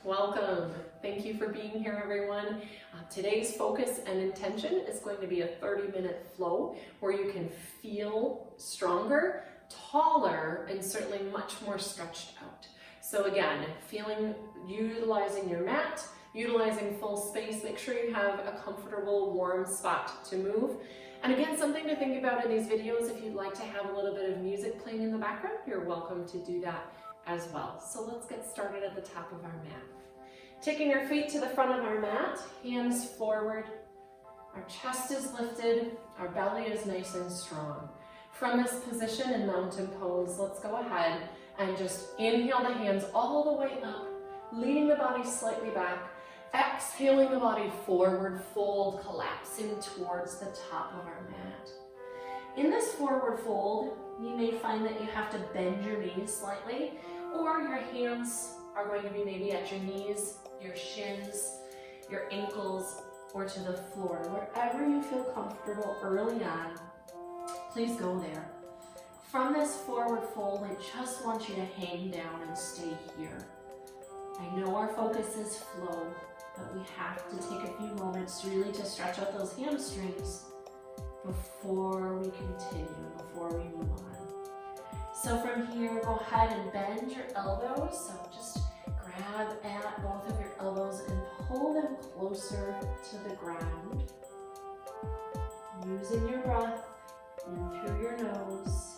Welcome. Thank you for being here, everyone. Today's focus and intention is going to be a 30-minute flow where you can feel stronger, taller, and certainly much more stretched out. So again, utilizing your mat, utilizing full space, make sure you have a comfortable, warm spot to move. And again, something to think about in these videos, if you'd like to have a little bit of music playing in the background, you're welcome to do that as well. So let's get started at the top of our mat. Taking our feet to the front of our mat, hands forward, our chest is lifted, our belly is nice and strong. From this position in mountain pose, let's go ahead and just inhale the hands all the way up, leaning the body slightly back, exhaling the body forward, fold, collapsing towards the top of our mat. In this forward fold, you may find that you have to bend your knees slightly, or your hands are going to be maybe at your knees, your shins, your ankles, or to the floor. Wherever you feel comfortable early on, please go there. From this forward fold, I just want you to hang down and stay here. I know our focus is flow, but we have to take a few moments really to stretch out those hamstrings before we continue, before we move on. So from here, go ahead and bend your elbows. So just grab at both of your elbows and pull them closer to the ground. Using your breath in through your nose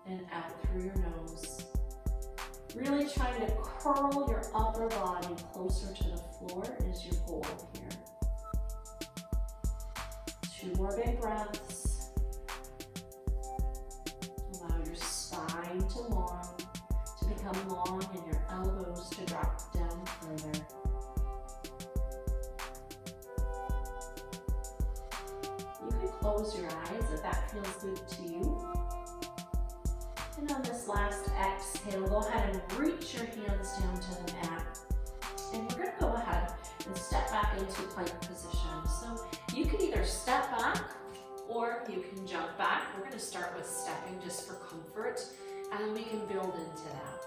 and out through your nose. Really trying to curl your upper body closer to the floor is your goal here. 2 more big breaths. Allow your spine to become long and your elbows to drop down further. You can close your eyes if that feels good to you. And on this last exhale, go ahead and reach your hands down to the mat. And we're going to go ahead and step back into plank position. So you can either step back or you can jump back. We're going to start with stepping just for comfort, and then we can build into that.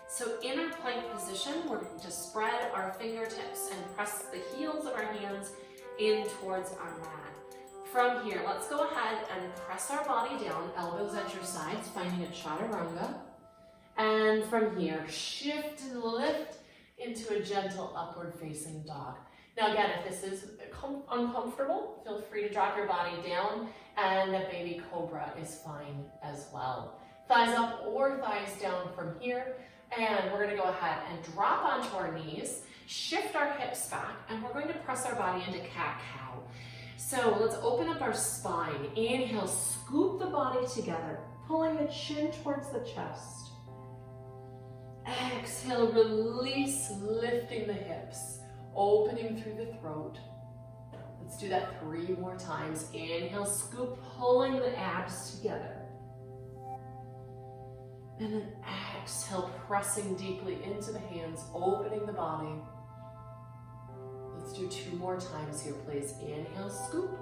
So in our plank position, we're going to spread our fingertips and press the heels of our hands in towards our mat. From here, let's go ahead and press our body down, elbows at your sides, finding a chaturanga. And from here, shift and lift into a gentle upward facing dog. Now again, if this is uncomfortable, feel free to drop your body down, and a baby cobra is fine as well. Thighs up or thighs down from here, and we're gonna go ahead and drop onto our knees, shift our hips back, and we're going to press our body into cat-cow. So let's open up our spine. Inhale, scoop the body together, pulling the chin towards the chest. Exhale, release, lifting the hips, opening through the throat. Let's do that 3 more times. Inhale, scoop, pulling the abs together. And then exhale, pressing deeply into the hands, opening the body. Let's do 2 more times here, please. Inhale, scoop.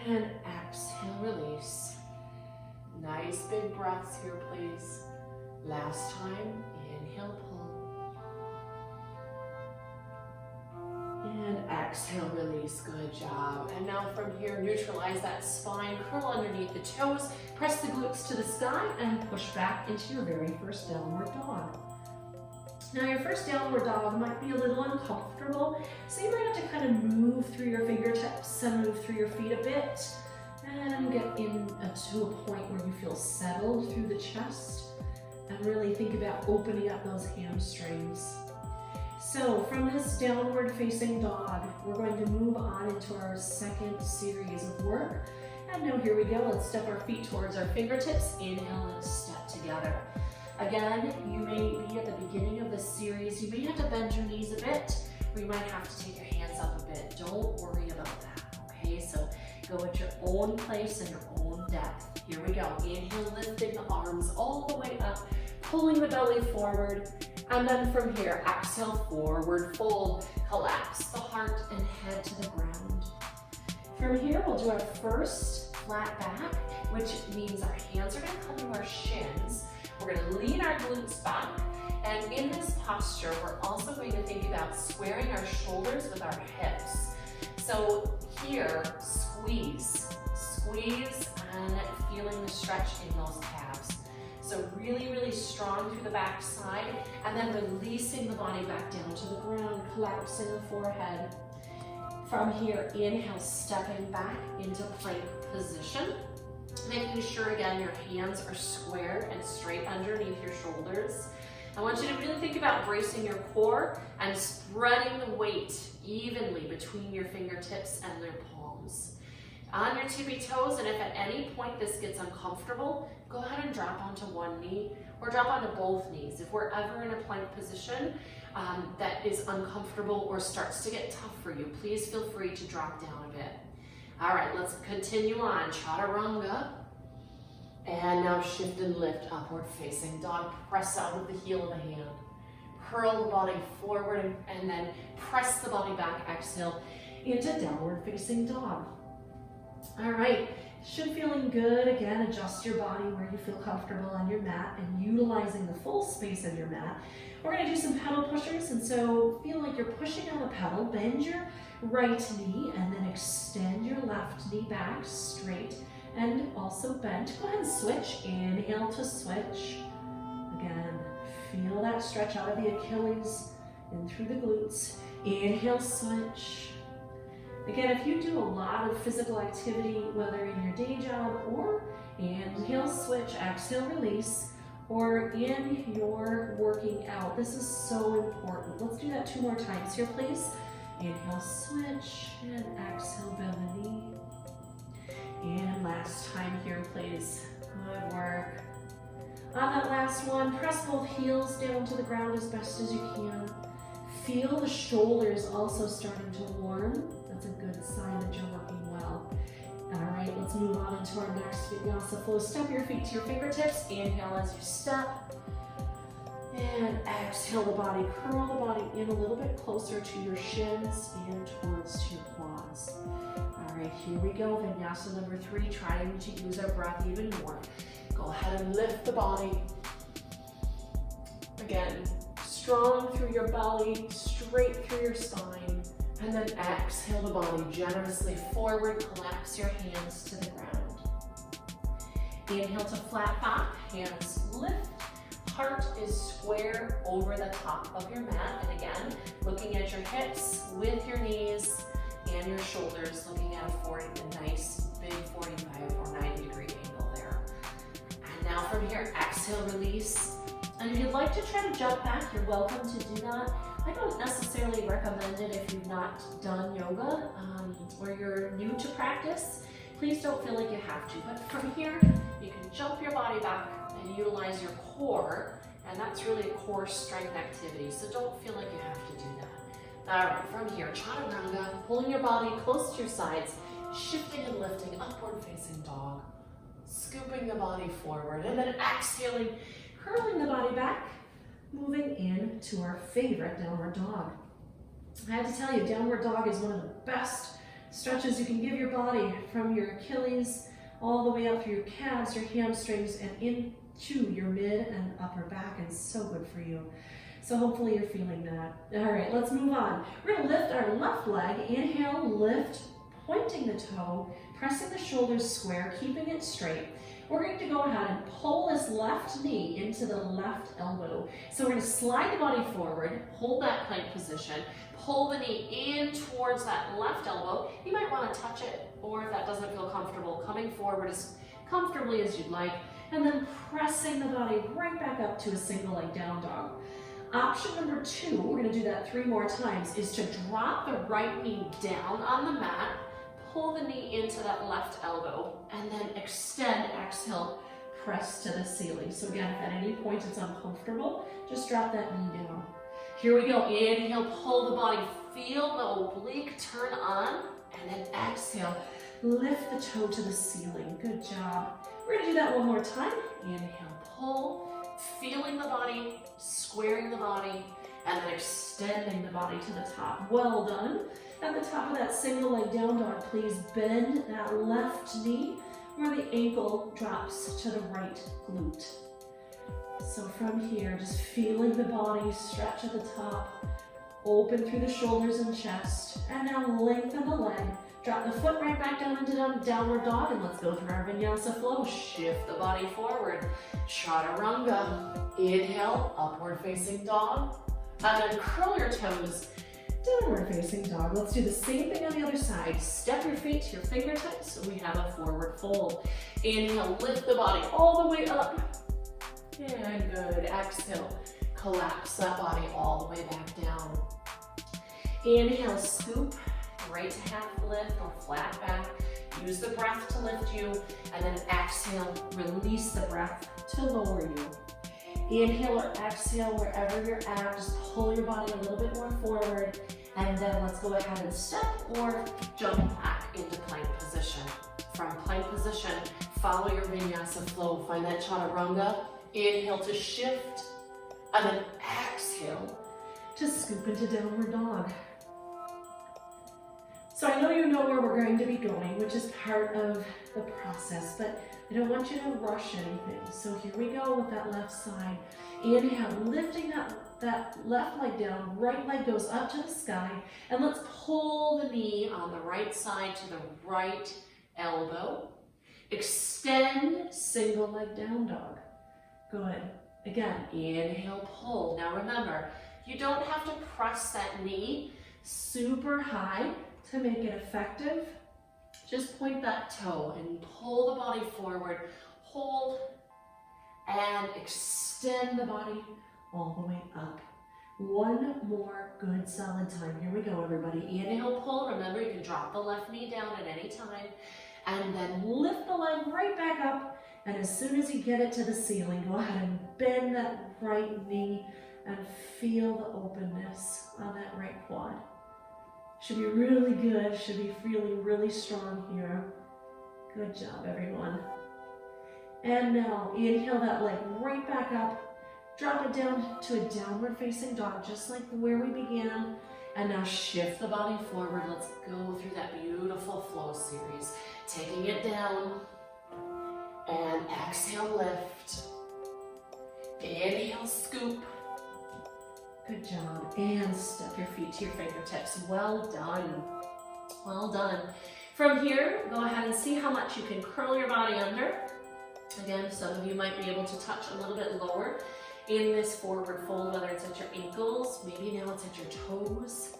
And exhale, release. Nice big breaths here, please. Last time, inhale, pull. And exhale, release. Good job. And now from here, neutralize that spine, curl underneath the toes, press the glutes to the sky, and push back into your very first downward dog. Now your first downward dog might be a little uncomfortable, so you might have to kind of move through your fingertips and move through your feet a bit and get to a point where you feel settled through the chest and really think about opening up those hamstrings. So from this downward facing dog, we're going to move on into our second series of work. And now here we go. Let's step our feet towards our fingertips. Inhale and step together. Again, you may be at the beginning of this series, you may have to bend your knees a bit, or you might have to take your hands up a bit. Don't worry about that, okay? So go at your own pace and your own depth. Here we go. Inhale, lifting the arms all the way up, pulling the belly forward. And then from here, exhale, forward fold, collapse the heart and head to the ground. From here, we'll do our first flat back, which means our hands are gonna come to our shins. We're gonna lean our glutes back And in this posture, we're also going to think about squaring our shoulders with our hips. So here, squeeze, and feeling the stretch in those calves. So really, really strong through the back side, and then releasing the body back down to the ground, collapsing the forehead. From here, inhale, stepping back into plank position. Making sure, again, your hands are square and straight underneath your shoulders. I want you to really think about bracing your core and spreading the weight evenly between your fingertips and their palms. On your tippy toes, and if at any point this gets uncomfortable, go ahead and drop onto one knee or drop onto both knees. If we're ever in a plank position that is uncomfortable or starts to get tough for you, please feel free to drop down a bit. All right, let's continue on. Chaturanga. And now shift and lift, upward facing dog. Press out with the heel of the hand. Curl the body forward and then press the body back. Exhale into downward facing dog. All right, should feeling good. Again, adjust your body where you feel comfortable on your mat and utilizing the full space of your mat. We're gonna do some pedal pushers, and so feel like you're pushing on a pedal. Bend your right knee and then extend your left knee back straight and also bent. Go ahead and switch. Inhale to switch. Again, feel that stretch out of the Achilles and through the glutes. Inhale, switch. Again, if you do a lot of physical activity, whether in your day job or inhale, switch, exhale, release, or in your working out, this is so important. Let's do that 2 more times here, please. Inhale, switch, and exhale, bend the knee. And last time here, please. Good work. On that last one, press both heels down to the ground as best as you can. Feel the shoulders also starting to warm. That's a good sign that you're working well. All right, let's move on into our next Vinyasa Flow. Step your feet to your fingertips. Inhale as you step. And exhale the body. Curl the body in a little bit closer to your shins and towards your quads. All right, here we go. Vinyasa number 3, trying to use our breath even more. Go ahead and lift the body. Again, strong through your belly, straight through your spine. And then exhale the body generously forward. Collapse your hands to the ground. Inhale to flat back, hands lift. Heart is square over the top of your mat. And again, looking at your hips with your knees and your shoulders, looking at a nice big 45 or 90 degree angle there. And now from here, exhale, release. And if you'd like to try to jump back, you're welcome to do that. I don't necessarily recommend it if you've not done yoga or you're new to practice. Please don't feel like you have to. But from here, you can jump your body back and utilize your core. And that's really a core strength activity. So don't feel like you have to do that. All right, from here, chaturanga, pulling your body close to your sides, shifting and lifting, upward facing dog, scooping the body forward, and then exhaling, curling the body back, moving into our favorite downward dog. I have to tell you, downward dog is one of the best stretches you can give your body, from your Achilles all the way up through your calves, your hamstrings, and into your mid and upper back, and so good for you. So hopefully you're feeling that. All right, let's move on. We're gonna lift our left leg. Inhale, lift, pointing the toe, pressing the shoulders square, keeping it straight. We're going to go ahead and pull this left knee into the left elbow. So we're going to slide the body forward, hold that plank position, pull the knee in towards that left elbow. You might want to touch it, or if that doesn't feel comfortable, coming forward as comfortably as you'd like, and then pressing the body right back up to a single leg down dog. Option number 2, we're going to do that 3 more times, is to drop the right knee down on the mat, pull the knee into that left elbow, and then extend, exhale, press to the ceiling. So again, if at any point it's uncomfortable, just drop that knee down. Here we go. Inhale, pull the body, feel the oblique turn on, and then exhale, lift the toe to the ceiling. Good job. We're gonna do that 1 more time. Inhale, pull, feeling the body, squaring the body, and then extending the body to the top. Well done. At the top of that single leg down dog, please bend that left knee where the ankle drops to the right glute. So from here, just feeling the body stretch at the top, open through the shoulders and chest, and now lengthen the leg. Drop the foot right back down into downward dog, and let's go through our Vinyasa Flow. Shift the body forward. Chaturanga. Inhale, upward facing dog. And then curl your toes. Downward facing dog. Let's do the same thing on the other side. Step your feet to your fingertips, so we have a forward fold. Inhale, lift the body all the way up. And good. Exhale, collapse that body all the way back down. Inhale, scoop. Right to half lift or flat back. Use the breath to lift you, and then exhale, release the breath to lower you. Inhale or exhale wherever you're at, just pull your body a little bit more forward, and then let's go ahead and step or jump back into plank position. From plank position, follow your Vinyasa Flow. Find that Chaturanga. Inhale to shift, and then exhale to scoop into downward dog. So I know you know where we're going to be going, which is part of the process, but I don't want you to rush anything. So here we go with that left side. Inhale, lifting that left leg down, right leg goes up to the sky, and let's pull the knee on the right side to the right elbow. Extend, single leg down dog. Good. Again, inhale, pull. Now remember, you don't have to press that knee super high to make it effective. Just point that toe and pull the body forward. Hold and extend the body all the way up. One more good solid time. Here we go, everybody. Inhale, pull. Remember, you can drop the left knee down at any time. And then lift the leg right back up. And as soon as you get it to the ceiling, go ahead and bend that right knee and feel the openness on that right quad. Should be really good, should be feeling really strong here. Good job, everyone. And now, inhale that leg right back up. Drop it down to a downward facing dog, just like where we began. And now shift the body forward. Let's go through that beautiful flow series. Taking it down. And exhale, lift. Inhale, scoop. Good job. And step your feet to your fingertips. Well done. Well done. From here, go ahead and see how much you can curl your body under. Again, some of you might be able to touch a little bit lower in this forward fold, whether it's at your ankles, maybe now it's at your toes,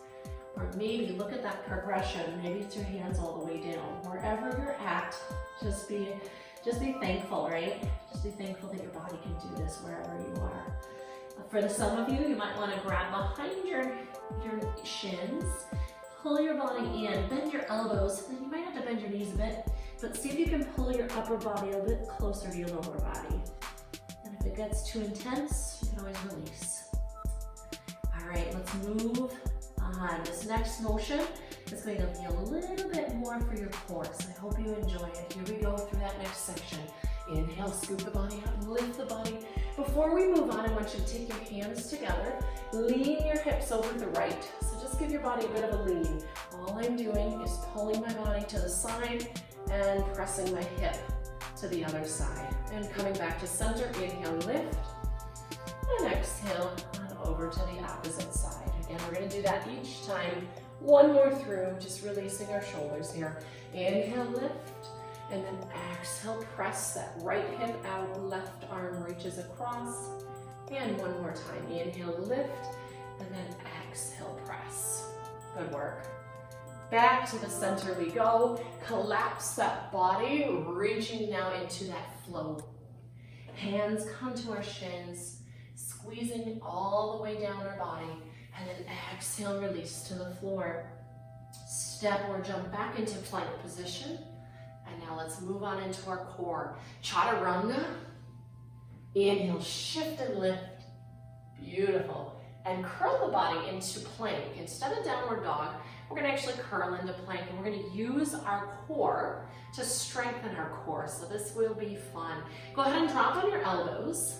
or maybe look at that progression. Maybe it's your hands all the way down. Wherever you're at, just be thankful, right? Just be thankful that your body can do this wherever you are. For some of you, you might want to grab behind your shins, pull your body in, bend your elbows, and you might have to bend your knees a bit, but see if you can pull your upper body a bit closer to your lower body. And if it gets too intense, you can always release. All right, let's move on. This next motion is going to be a little bit more for your core, so I hope you enjoy it. Here we go through that next section. Inhale, scoop the body up, lift the body. Before we move on, I want you to take your hands together, lean your hips over to the right. So just give your body a bit of a lean. All I'm doing is pulling my body to the side and pressing my hip to the other side. And coming back to center, inhale, lift, and exhale on over to the opposite side. Again, we're gonna do that each time. One more through, just releasing our shoulders here. Inhale, lift. And then exhale, press that right hip out, left arm reaches across. And one more time, inhale, lift, and then exhale, press. Good work. Back to the center we go. Collapse that body, reaching now into that flow. Hands come to our shins, squeezing all the way down our body, and then exhale, release to the floor. Step or jump back into plank position. And now let's move on into our core. Chaturanga. Inhale, shift and lift. Beautiful. And curl the body into plank. Instead of downward dog, we're going to actually curl into plank, and we're going to use our core to strengthen our core. So this will be fun. Go ahead and drop on your elbows.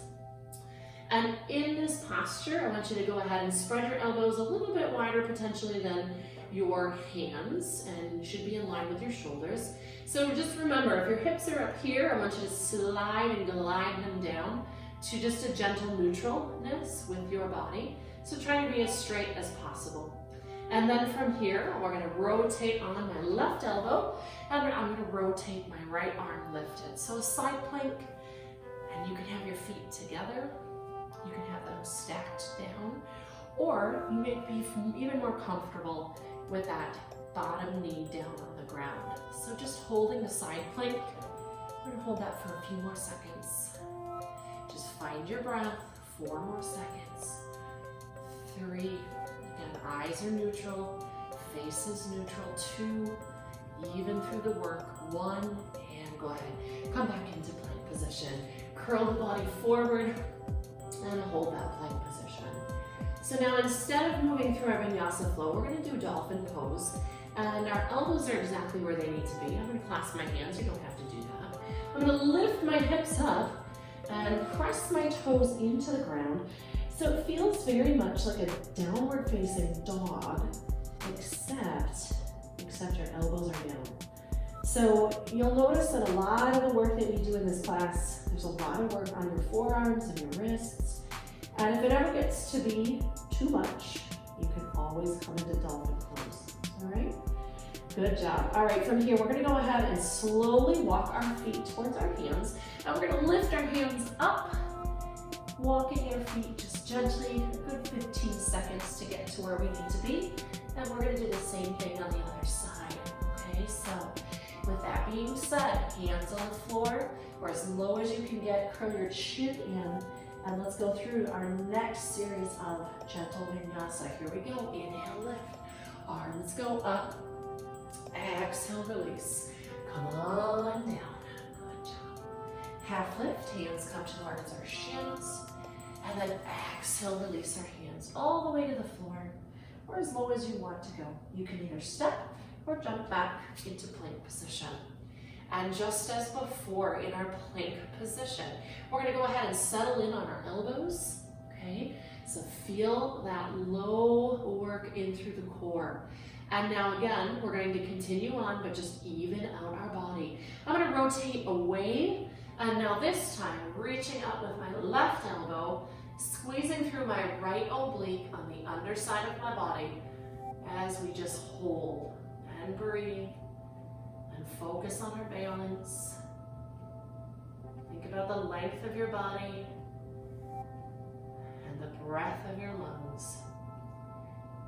And in this posture, I want you to go ahead and spread your elbows a little bit wider potentially than your hands, and you should be in line with your shoulders. So just remember, if your hips are up here, I want you to slide and glide them down to just a gentle neutralness with your body. So try to be as straight as possible. And then from here, we're gonna rotate on my left elbow, and I'm gonna rotate my right arm lifted. So a side plank, and you can have your feet together. You can have them stacked down, or you may be even more comfortable with that bottom knee down on the ground. So just holding the side plank, we're gonna hold that for a few more seconds. Just find your breath, 4 more seconds, 3, again, eyes are neutral, face is neutral, 2, even through the work, 1, and go ahead, come back into plank position. Curl the body forward and hold that plank position. So now instead of moving through our Vinyasa Flow, we're gonna do dolphin pose, and our elbows are exactly where they need to be. I'm gonna clasp my hands, you don't have to do that. I'm gonna lift my hips up and press my toes into the ground. So it feels very much like a downward facing dog, except your elbows are down. So you'll notice that a lot of the work that we do in this class, there's a lot of work on your forearms and your wrists. And if it ever gets to be too much, you can always come into dolphin pose, all right? Good job. All right, from here, we're gonna go ahead and slowly walk our feet towards our hands. And we're gonna lift our hands up, walking your feet just gently, a good 15 seconds to get to where we need to be. And we're gonna do the same thing on the other side, okay? So with that being said, hands on the floor, or as low as you can get, curl your chin in, and let's go through our next series of gentle vinyasa. Here we go, inhale, lift, arms go up, exhale, release, come on down, good job. Half lift, hands come towards our shins, and then exhale, release our hands all the way to the floor, or as low as you want to go. You can either step or jump back into plank position. And just as before in our plank position, we're gonna go ahead and settle in on our elbows, okay? So feel that low work in through the core. And now again, we're going to continue on, but just even out our body. I'm gonna rotate away, and now this time, reaching up with my left elbow, squeezing through my right oblique on the underside of my body as we just hold and breathe and focus on our balance. Think about the length of your body and the breath of your lungs.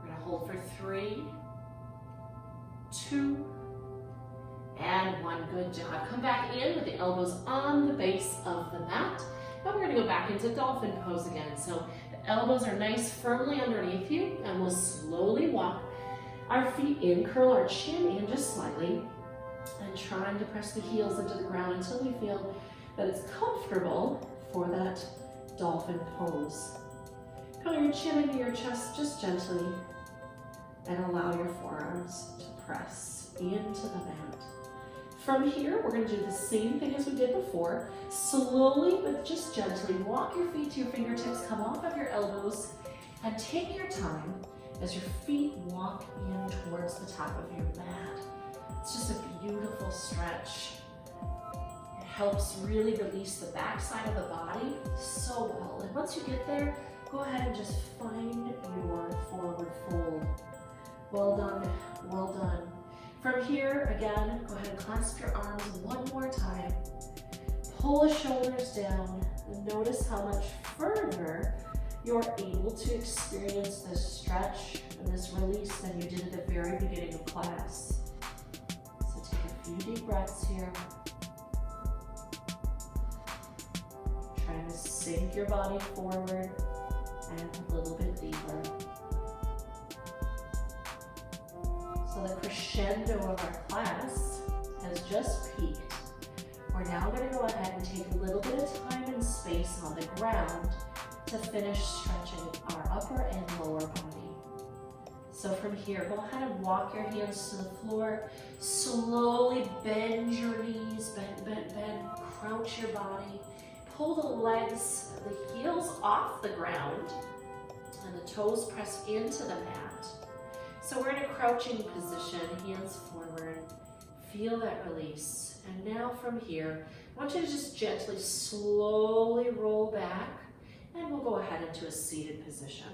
We're gonna hold for 3, 2, and 1. Good job. Come back in with the elbows on the base of the mat. Now we're gonna go back into dolphin pose again. So the elbows are nice firmly underneath you, and we'll slowly walk our feet in, curl our chin in just slightly, and trying to press the heels into the ground until we feel that it's comfortable for that dolphin pose. Curl your chin into your chest just gently, and allow your forearms to press into the mat. From here, we're gonna do the same thing as we did before. Slowly, but just gently, walk your feet to your fingertips, come off of your elbows, and take your time as your feet walk in towards the top of your mat. It's just a beautiful stretch. It helps really release the back side of the body so well. And once you get there, go ahead and just find your forward fold. Well done, well done. From here, again, go ahead and clasp your arms one more time. Pull the shoulders down. Notice how much further you're able to experience this stretch and this release than you did at the very beginning of class. So take a few deep breaths here. Trying to sink your body forward and a little bit deeper. So the crescendo of our class has just peaked. We're now going to go ahead and take a little bit of time and space on the ground to finish stretching our upper and lower body. So from here, go ahead and walk your hands to the floor. Slowly bend your knees, bend, crouch your body. Pull the legs, the heels off the ground, and the toes press into the mat. So we're in a crouching position, hands forward. Feel that release. And now from here, I want you to just gently, slowly roll back, and we'll go ahead into a seated position.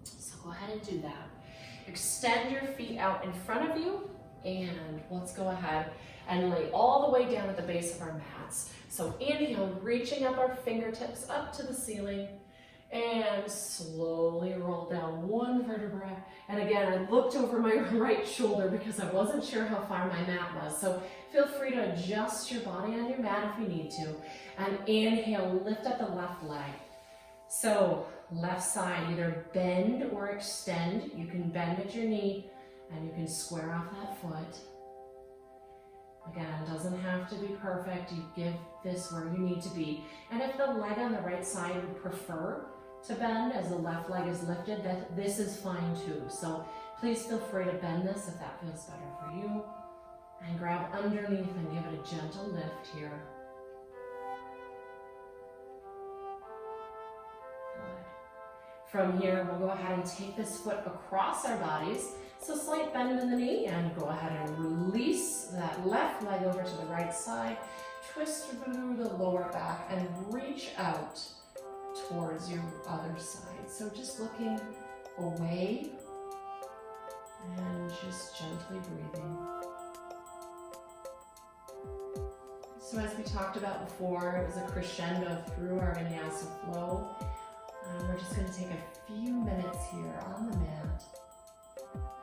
So go ahead and do that. Extend your feet out in front of you, and let's go ahead and lay all the way down at the base of our mats. So inhale, reaching up our fingertips up to the ceiling, and slowly roll down one vertebra. And again, I looked over my right shoulder because I wasn't sure how far my mat was. So feel free to adjust your body on your mat if you need to. And inhale, lift up the left leg. So left side, either bend or extend. You can bend at your knee and you can square off that foot. Again, it doesn't have to be perfect. You give this where you need to be. And if the leg on the right side would prefer to bend as the left leg is lifted, this is fine too. So please feel free to bend this if that feels better for you. And grab underneath and give it a gentle lift here. Good. From here, we'll go ahead and take this foot across our bodies. So slight bend in the knee, and go ahead and release that left leg over to the right side. Twist through the lower back and reach out towards your other side. So just looking away and just gently breathing. So as we talked about before, it was a crescendo through our Vinyasa Flow. We're just going to take a few minutes here on the mat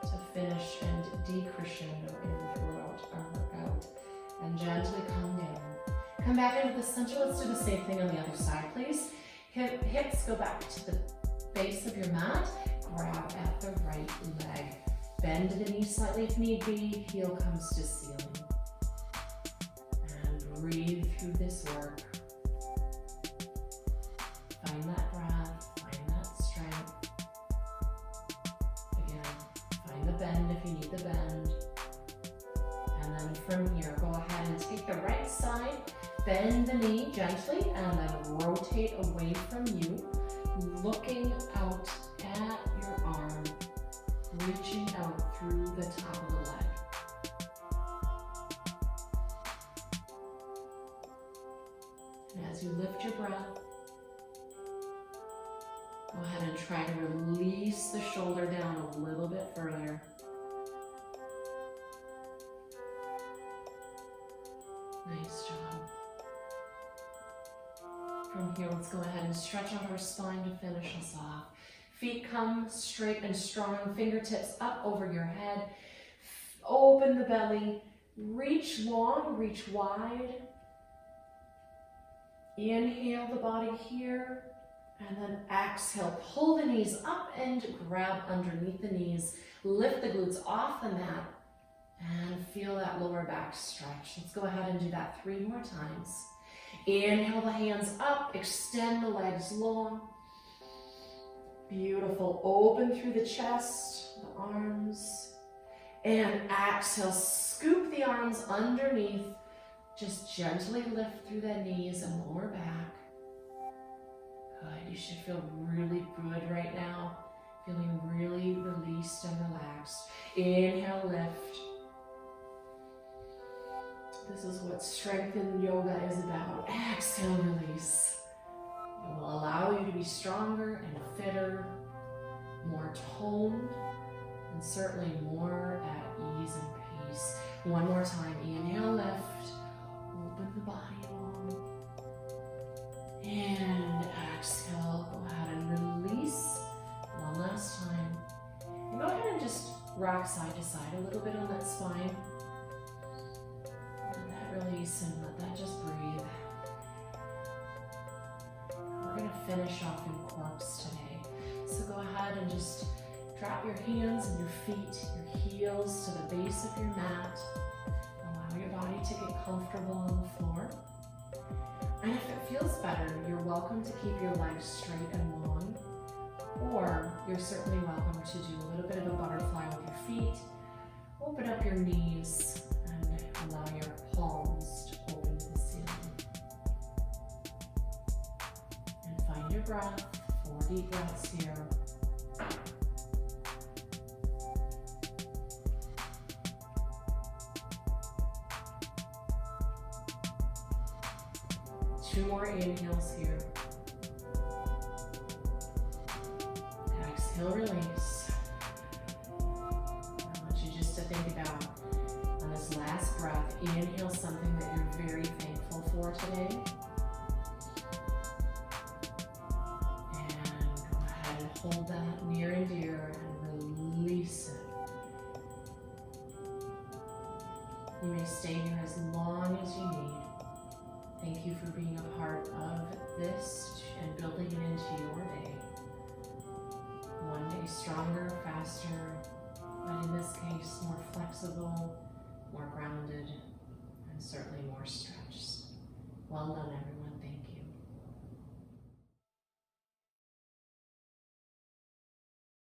to finish and decrescendo in throughout our workout, and gently calm down. Come back into the center. Let's do the same thing on the other side, please. Hips go back to the base of your mat. Grab at the right leg. Bend the knee slightly if need be. Heel comes to ceiling. And breathe through this work. Find that breath. Find that strength. Find the bend if you need the bend. And then from here, go ahead and take the right side, bend the knee gently, and then rotate away from you, looking out at your arm, reaching out through the top of the leg. And as you lift your breath, go ahead and try to release the shoulder down a little bit further. Nice job. From here, let's go ahead and stretch out our spine to finish us off. Feet come straight and strong, fingertips up over your head. Open the belly, reach long, reach wide. Inhale the body here. And then exhale, pull the knees up and grab underneath the knees. Lift the glutes off the mat and feel that lower back stretch. Let's go ahead and do that 3 more times. Inhale the hands up, extend the legs long. Beautiful, open through the chest, the arms. And exhale, scoop the arms underneath. Just gently lift through the knees and lower back. Good, you should feel really good right now. Feeling really released and relaxed. Inhale, lift. This is what strength in yoga is about. Exhale, release. It will allow you to be stronger and fitter, more toned, and certainly more at ease and peace. One more time. Inhale, lift. Open the body long. And exhale, go ahead and release. One last time. And go ahead and just rock side to side a little bit on that spine. Let that release and let that just breathe. We're going to finish off in corpse today. So go ahead and just drop your hands and your feet, your heels to the base of your mat. Allow your body to get comfortable on the floor. And if it feels better, you're welcome to keep your legs straight and long, or you're certainly welcome to do a little bit of a butterfly with your feet. Open up your knees and allow your palms to open to the ceiling. And find your breath, 4 deep breaths here. 2 more inhales here. Exhale, release. I want you just to think about, on this last breath, inhale something that you're very thankful for today. And go ahead and hold that near and dear and release it. You may stay here as long as you need. Thank you for being a part of this and building it into your day. One day stronger, faster, but in this case more flexible, more grounded, and certainly more stretched. Well done, everyone.